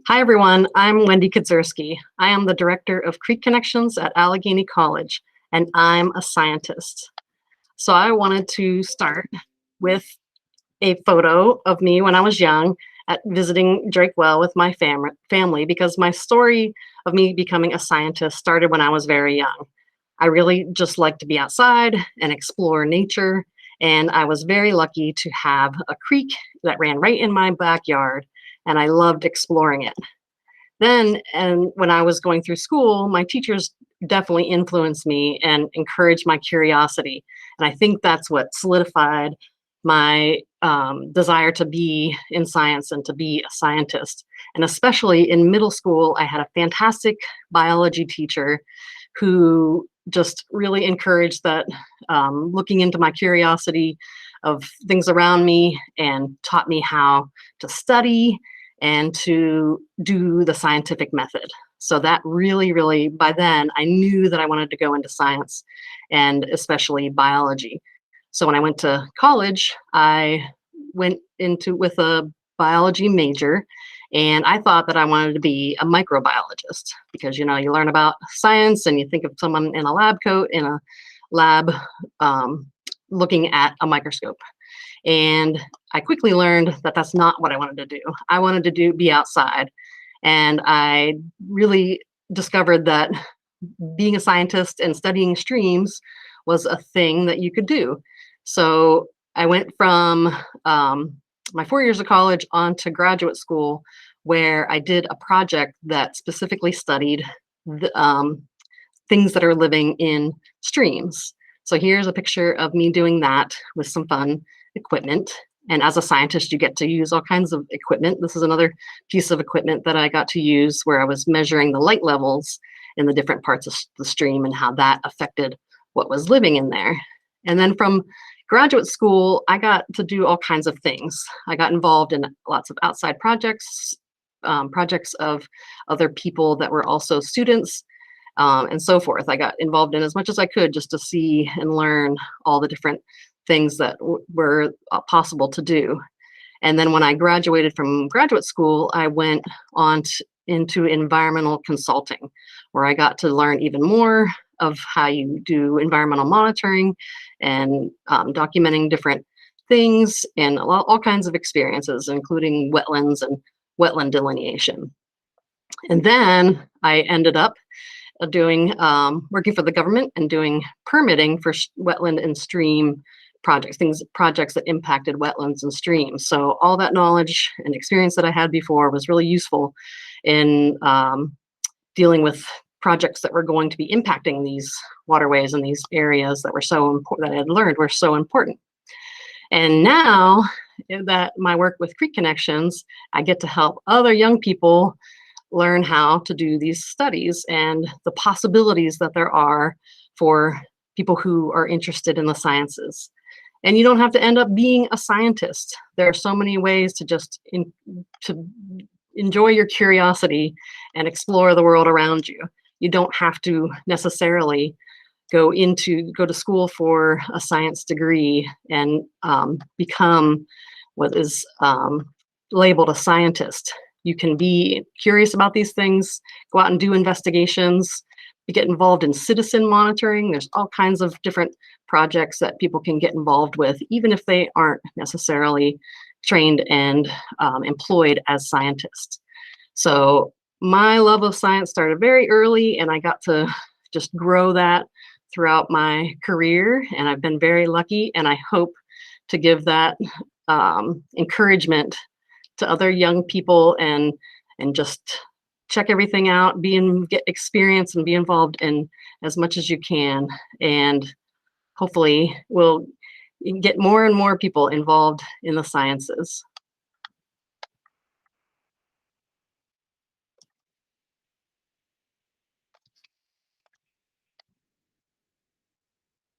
Hi, everyone. I'm Wendy Kedzierski. I am the director of Creek Connections at Allegheny College, and I'm a scientist. So I wanted to start with a photo of me when I was young at visiting Drake Well with my family because my story of me becoming a scientist started when I was very young. I really just like to be outside and explore nature, and I was very lucky to have a creek that ran right in my backyard, and I loved exploring it. Then, and when I was going through school, my teachers definitely influenced me and encouraged my curiosity. And I think that's what solidified my desire to be in science and to be a scientist. And especially in middle school, I had a fantastic biology teacher who just really encouraged that, looking into my curiosity of things around me, and taught me how to study and to do the scientific method. So that really, by then, I knew that I wanted to go into science and especially biology. So when I went to college, I went into with a biology major, and I thought that I wanted to be a microbiologist because you learn about science and you think of someone in a lab coat in a lab, um, looking at a microscope. And I quickly learned that that's not what I wanted to do. I wanted to be outside. And I really discovered that being a scientist and studying streams was a thing that you could do. So I went from my 4 years of college on to graduate school, where I did a project that specifically studied things that are living in streams. So here's a picture of me doing that with some fun equipment. And as a scientist, you get to use all kinds of equipment. This is another piece of equipment that I got to use where I was measuring the light levels in the different parts of the stream and how that affected what was living in there. And then from graduate school, I got to do all kinds of things. I got involved in lots of outside projects, projects of other people that were also students, and so forth. I got involved in as much as I could just to see and learn all the different things that were possible to do. And then when I graduated from graduate school, I went on into environmental consulting, where I got to learn even more of how you do environmental monitoring and documenting different things and all kinds of experiences, including wetlands and wetland delineation. And then I ended up doing working for the government and doing permitting for wetland and stream projects that impacted wetlands and streams. So all that knowledge and experience that I had before was really useful in dealing with projects that were going to be impacting these waterways and these areas that were so important, that I had learned were so important. And now that my work with Creek Connections, I get to help other young people learn how to do these studies and the possibilities that there are for people who are interested in the sciences. And you don't have to end up being a scientist. There are so many ways to just to enjoy your curiosity and explore the world around you. You don't have to necessarily go to school for a science degree and become what is labeled a scientist. You can be curious about these things, go out and do investigations, get involved in citizen monitoring. There's all kinds of different projects that people can get involved with, even if they aren't necessarily trained and employed as scientists. So my love of science started very early, and I got to just grow that throughout my career. And I've been very lucky, and I hope to give that encouragement to other young people and just check everything out, get experience and be involved in as much as you can. And hopefully we'll get more and more people involved in the sciences.